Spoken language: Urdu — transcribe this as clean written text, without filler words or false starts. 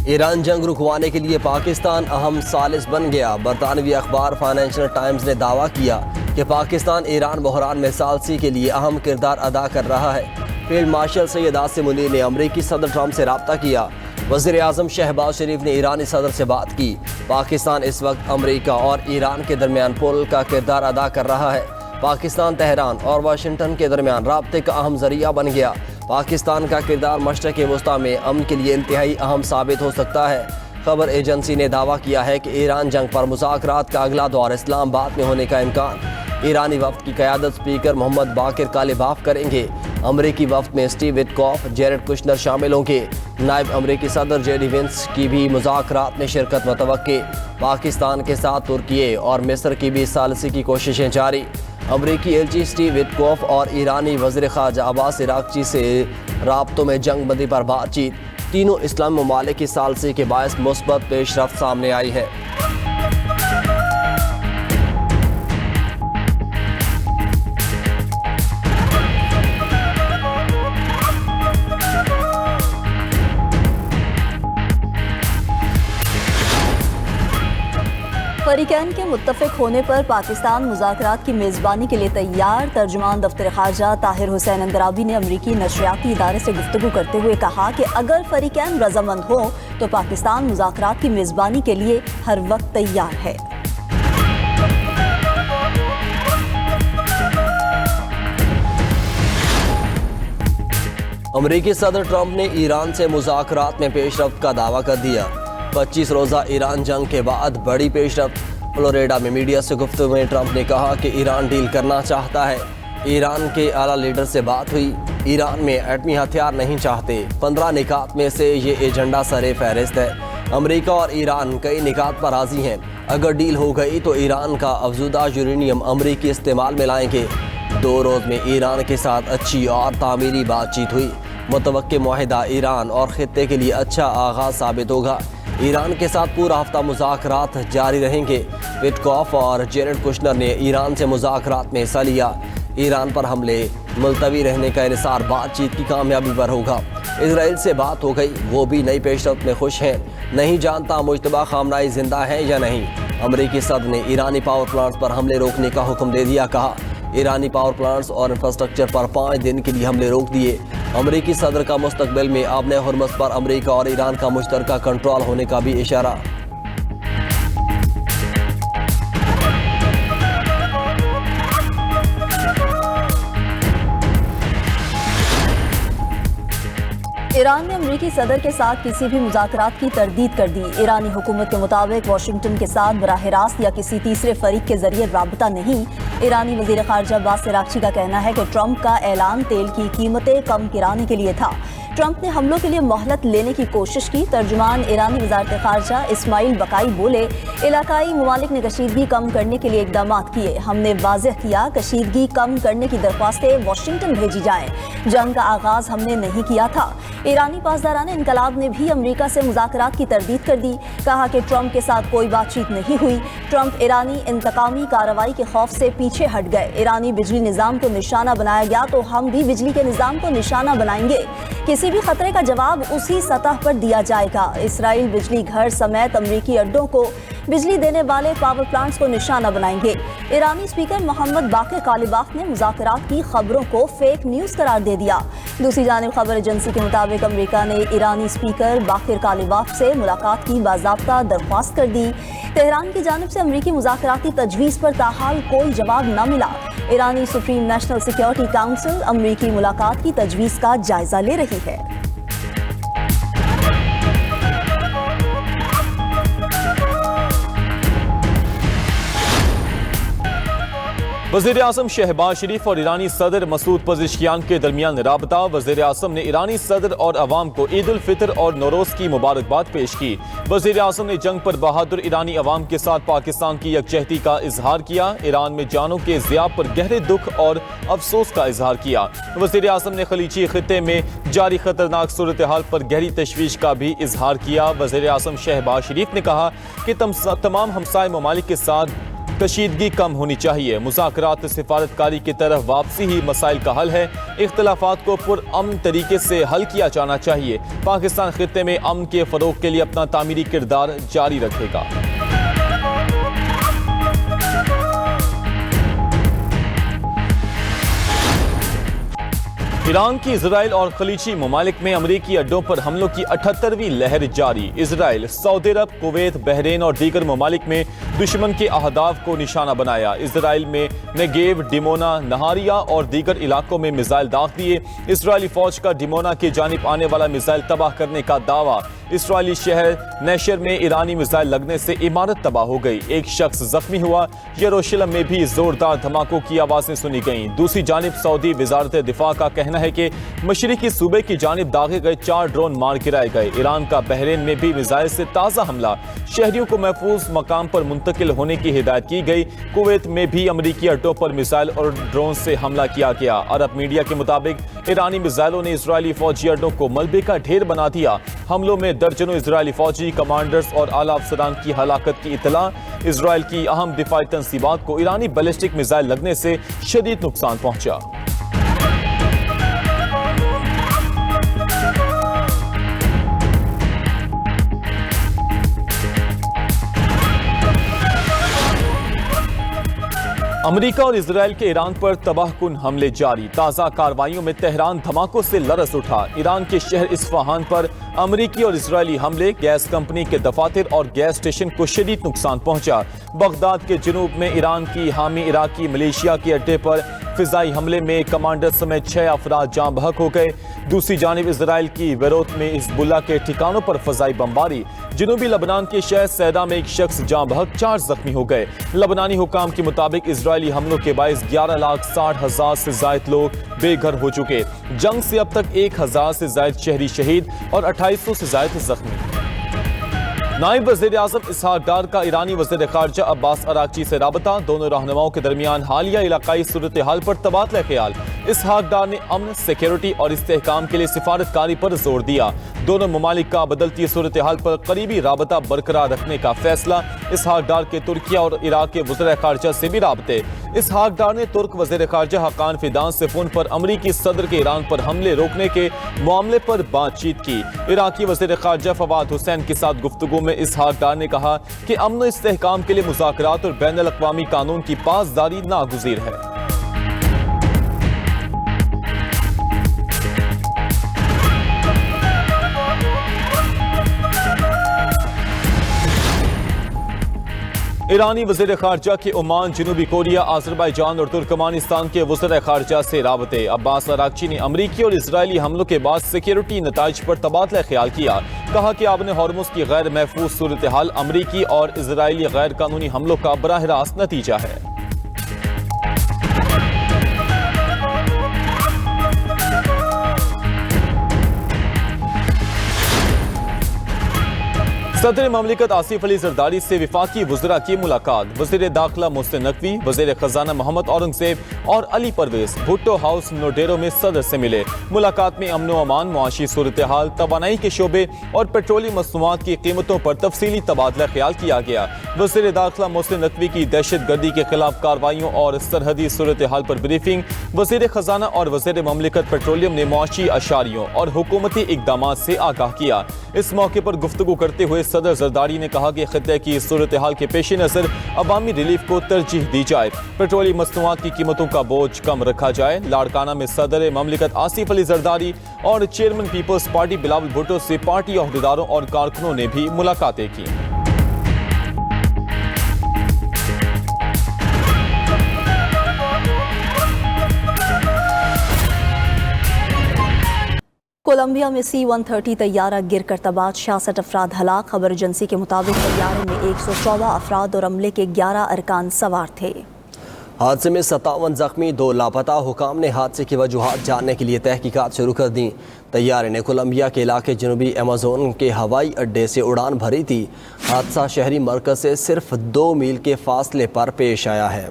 ایران جنگ رکوانے کے لیے پاکستان اہم ثالث بن گیا۔ برطانوی اخبار فائنینشل ٹائمز نے دعویٰ کیا کہ پاکستان ایران بحران میں ثالثی کے لیے اہم کردار ادا کر رہا ہے۔ فیلڈ مارشل سید عاصم منیر نے امریکی صدر ٹرمپ سے رابطہ کیا۔ وزیر اعظم شہباز شریف نے ایرانی صدر سے بات کی۔ پاکستان اس وقت امریکہ اور ایران کے درمیان پل کا کردار ادا کر رہا ہے۔ پاکستان تہران اور واشنگٹن کے درمیان رابطے کا اہم ذریعہ بن گیا۔ پاکستان کا کردار مشرق وسطیٰ میں امن کے لیے انتہائی اہم ثابت ہو سکتا ہے۔ خبر ایجنسی نے دعویٰ کیا ہے کہ ایران جنگ پر مذاکرات کا اگلا دور اسلام آباد میں ہونے کا امکان۔ ایرانی وفد کی قیادت اسپیکر محمد باقر کالباف کریں گے۔ امریکی وفد میں اسٹیو وٹکوف، جیرڈ کشنر شامل ہوں گے۔ نائب امریکی صدر جے ڈی وینس کی بھی مذاکرات میں شرکت متوقع۔ پاکستان کے ساتھ ترکی اور مصر کی بھی ثالثی کی کوششیں جاری۔ امریکی ایلچی اسٹیو وٹکوف اور ایرانی وزیر خارجہ عباس عراقچی سے رابطوں میں جنگ بندی پر بات چیت۔ تینوں اسلامی ممالک کی ثالثی کے باعث مثبت پیش رفت سامنے آئی ہے۔ فریقین کے متفق ہونے پر پاکستان مذاکرات کی میزبانی کے لیے تیار۔ ترجمان دفتر خارجہ طاہر حسین اندرابی نے امریکی نشریاتی ادارے سے گفتگو کرتے ہوئے کہا کہ اگر فریقین رضامند ہوں تو پاکستان مذاکرات کی میزبانی کے لیے ہر وقت تیار ہے۔ امریکی صدر ٹرمپ نے ایران سے مذاکرات میں پیش رفت کا دعویٰ کر دیا۔ 25 روزہ ایران جنگ کے بعد بڑی پیش رفت۔ فلوریڈا میں میڈیا سے گفتگو میں ٹرمپ نے کہا کہ ایران ڈیل کرنا چاہتا ہے۔ ایران کے اعلیٰ لیڈر سے بات ہوئی۔ ایران میں ایٹمی ہتھیار نہیں چاہتے۔ 15 نکات میں سے یہ ایجنڈا سر فہرست ہے۔ امریکہ اور ایران کئی نکات پر راضی ہیں۔ اگر ڈیل ہو گئی تو ایران کا افزودہ یورینیم امریکی استعمال میں لائیں گے۔ 2 روز میں ایران کے ساتھ اچھی اور تعمیری بات چیت ہوئی۔ متوقع معاہدہ ایران اور خطے کے لیے اچھا آغاز ثابت ہوگا۔ ایران کے ساتھ پورا ہفتہ مذاکرات جاری رہیں گے۔ وٹکوف اور جیرڈ کشنر نے ایران سے مذاکرات میں حصہ لیا۔ ایران پر حملے ملتوی رہنے کا انحصار بات چیت کی کامیابی پر ہوگا۔ اسرائیل سے بات ہو گئی، وہ بھی نئی پیش رفت میں خوش ہیں۔ نہیں جانتا مجتبیٰ خامنہئی زندہ ہیں یا نہیں۔ امریکی صدر نے ایرانی پاور پلانٹس پر حملے روکنے کا حکم دے دیا۔ کہا ایرانی پاور پلانٹس اور انفراسٹرکچر پر 5 دن کے لیے حملے روک دیے۔ امریکی صدر کا مستقبل میں آبِ ہرمز پر امریکہ اور ایران کا مشترکہ کنٹرول ہونے کا بھی اشارہ۔ ایران نے امریکی صدر کے ساتھ کسی بھی مذاکرات کی تردید کر دی۔ ایرانی حکومت کے مطابق واشنگٹن کے ساتھ براہ راست یا کسی تیسرے فریق کے ذریعے رابطہ نہیں۔ ایرانی وزیر خارجہ عباس عراقچی کا کہنا ہے کہ ٹرمپ کا اعلان تیل کی قیمتیں کم کرانے کے لیے تھا۔ ٹرمپ نے حملوں کے لیے مہلت لینے کی کوشش کی۔ ترجمان ایرانی وزارت خارجہ اسماعیل بقائی بولے علاقائی ممالک نے کشیدگی کم کرنے کے لیے اقدامات کیے۔ ہم نے واضح کیا کشیدگی کم کرنے کی درخواستیں واشنگٹن بھیجی جائیں۔ جنگ کا آغاز ہم نے نہیں کیا تھا۔ ایرانی پاسداران انقلاب نے بھی امریکہ سے مذاکرات کی تردید کر دی۔ کہا کہ ٹرمپ کے ساتھ کوئی بات چیت نہیں ہوئی۔ ٹرمپ ایرانی انتقامی کارروائی کے خوف سے پیچھے ہٹ گئے۔ ایرانی بجلی نظام کو نشانہ بنایا گیا تو ہم بھی بجلی کے نظام کو نشانہ بنائیں گے۔ کسی بھی خطرے کا جواب اسی سطح پر دیا جائے گا۔ اسرائیل بجلی گھر سمیت امریکی اڈوں کو بجلی دینے والے پاور پلانٹس کو نشانہ بنائیں گے۔ ایرانی اسپیکر محمد باقر کالباف نے مذاکرات کی خبروں کو فیک نیوز قرار دے دیا۔ دوسری جانب خبر ایجنسی کے مطابق امریکہ نے ایرانی اسپیکر باقر کالباف سے ملاقات کی باضابطہ درخواست کر دی۔ تہران کی جانب سے امریکی مذاکراتی تجویز پر تاحال کوئی جواب نہ ملا۔ ایرانی سپریم نیشنل سیکیورٹی کونسل امریکی ملاقات کی تجویز کا جائزہ لے رہی ہے۔ وزیر اعظم شہباز شریف اور ایرانی صدر مسعود پزشکیان کے درمیان رابطہ۔ وزیر اعظم نے ایرانی صدر اور عوام کو عید الفطر اور نوروز کی مبارکباد پیش کی۔ وزیر اعظم نے جنگ پر بہادر ایرانی عوام کے ساتھ پاکستان کی یکجہتی کا اظہار کیا۔ ایران میں جانوں کے ضیاع پر گہرے دکھ اور افسوس کا اظہار کیا۔ وزیر اعظم نے خلیجی خطے میں جاری خطرناک صورتحال پر گہری تشویش کا بھی اظہار کیا۔ وزیر اعظم شہباز شریف نے کہا کہ تمام ہمسائے ممالک کے ساتھ کشیدگی کم ہونی چاہیے، مذاکرات سفارتکاری کی طرف واپسی ہی مسائل کا حل ہے، اختلافات کو پرامن طریقے سے حل کیا جانا چاہیے، پاکستان خطے میں امن کے فروغ کے لیے اپنا تعمیری کردار جاری رکھے گا۔ ایران کی اسرائیل اور خلیجی ممالک میں امریکی اڈوں پر حملوں کی 78ویں لہر جاری، اسرائیل، سعودی عرب، کویت، بحرین اور دیگر ممالک میں دشمن کے اہداف کو نشانہ بنایا، اسرائیل میں نیگیو، ڈیمونا، نہاریا اور دیگر علاقوں میں میزائل داغ دیے، اسرائیلی فوج کا ڈیمونا کی جانب آنے والا میزائل تباہ کرنے کا دعویٰ، اسرائیلی شہر نیشر میں ایرانی میزائل لگنے سے عمارت تباہ ہو گئی، ایک شخص زخمی ہوا، یروشلم میں بھی زوردار دھماکوں کی آوازیں سنی گئیں، دوسری جانب سعودی وزارت دفاع کا کہنا ہے کہ مشرقی صوبے کی جانب داغے گئے 4 ڈرون مار گرائے گئے، ایران کا بحرین میں بھی میزائل سے تازہ حملہ، شہریوں کو محفوظ مقام پر منتقل ہونے کی ہدایت کی گئی، کویت میں بھی امریکی اڈوں پر میزائل اور ڈرون سے حملہ کیا گیا، عرب میڈیا کے مطابق ایرانی میزائلوں نے اسرائیلی فوجی اڈوں کو ملبے کا ڈھیر بنا دیا، حملوں میں درجنوں اسرائیلی فوجی کمانڈرز اور اعلیٰ افسران کی ہلاکت کی اطلاع، اسرائیل کی اہم دفاعی تنصیبات کو ایرانی بیلسٹک میزائل لگنے سے شدید نقصان پہنچا۔ امریکہ اور اسرائیل کے ایران پر تباہ کن حملے جاری، تازہ کارروائیوں میں تہران دھماکوں سے لرز اٹھا، ایران کے شہر اصفہان پر امریکی اور اسرائیلی حملے، گیس کمپنی کے دفاتر اور گیس اسٹیشن کو شدید نقصان پہنچا، بغداد کے جنوب میں ایران کی حامی عراقی ملیشیا کے اڈے پر فضائی حملے میں کمانڈر سمیت 6 افراد جاں بحق ہو گئے، دوسری جانب اسرائیل کی بیروت میں حزب اللہ کے ٹھکانوں پر فضائی بمباری، جنوبی لبنان کے شہر سیدا میں ایک شخص جاں بحق، 4 زخمی ہو گئے، لبنانی حکام کے مطابق اسرائیلی حملوں کے باعث 11,60,000 سے زائد لوگ بے گھر ہو چکے، جنگ سے اب تک 1,000 سے زائد شہری شہید اور 2800 سے زائد زخمی۔ نائب وزیر اعظم اسحاق ڈار کا ایرانی وزیر خارجہ عباس اراغچی سے رابطہ، دونوں رہنماؤں کے درمیان حالیہ علاقائی صورتحال پر تبادلہ خیال، اسحاق ڈار نے امن، سیکیورٹی اور استحکام کے لیے سفارتکاری پر زور دیا، دونوں ممالک کا بدلتی صورتحال پر قریبی رابطہ برقرار رکھنے کا فیصلہ، اسحاق ڈار کے ترکیہ اور عراق کے وزراء خارجہ سے بھی رابطے، اسحاق ڈار نے ترک وزیر خارجہ حقان فیدان سے فون پر امریکی صدر کے ایران پر حملے روکنے کے معاملے پر بات چیت کی، عراقی وزیر خارجہ فواد حسین کے ساتھ گفتگو میں اسحاق ڈار نے کہا کہ امن و استحکام کے لیے مذاکرات اور بین الاقوامی قانون کی پاسداری ناگزیر ہے۔ ایرانی وزیر خارجہ کے عمان، جنوبی کوریا، آذربائیجان اور ترکمانستان کے وزراء خارجہ سے رابطے، عباس اراغچی نے امریکی اور اسرائیلی حملوں کے بعد سیکیورٹی نتائج پر تبادلہ خیال کیا، کہا کہ آبن ہرمز کی غیر محفوظ صورتحال امریکی اور اسرائیلی غیر قانونی حملوں کا براہ راست نتیجہ ہے۔ صدر مملکت آصف علی زرداری سے وفاقی وزراء کی ملاقات، وزیر داخلہ محسن نقوی، وزیر خزانہ محمد اورنگزیب اور علی پرویز بھٹو ہاؤس نوڈیرو میں صدر سے ملے، ملاقات میں امن و امان، معاشی صورتحال، توانائی کے شعبے اور پیٹرولیم مصنوعات کی قیمتوں پر تفصیلی تبادلہ خیال کیا گیا، وزیر داخلہ محسن نقوی کی دہشت گردی کے خلاف کارروائیوں اور سرحدی صورتحال پر بریفنگ، وزیر خزانہ اور وزیر مملکت پیٹرولیم نے معاشی اشاریوں اور حکومتی اقدامات سے آگاہ کیا، اس موقع پر گفتگو کرتے ہوئے صدر زرداری نے کہا کہ خطے کی صورتحال کے پیش نظر عوامی ریلیف کو ترجیح دی جائے، پیٹرولی مصنوعات کی قیمتوں کا بوجھ کم رکھا جائے، لاڑکانہ میں صدر مملکت آصف علی زرداری اور chairman Peoples Party Bilawal Bhutto سے پارٹی عہدیداروں اور کارکنوں نے بھی ملاقاتیں کی۔ کولمبیا میں C-130 طیارہ گر کر تباہ، 66 افراد ہلاک، خبر ایجنسی کے مطابق طیارے میں 114 افراد اور عملے کے 11 ارکان سوار تھے۔ حادثے میں 57 زخمی، 2 لاپتہ، حکام نے حادثے کی وجوہات جاننے کے لیے تحقیقات شروع کر دیں۔ طیارے نے کولمبیا کے علاقے جنوبی ایمیزون کے ہوائی اڈے سے اڑان بھری تھی، حادثہ شہری مرکز سے صرف 2 میل کے فاصلے پر پیش آیا ہے۔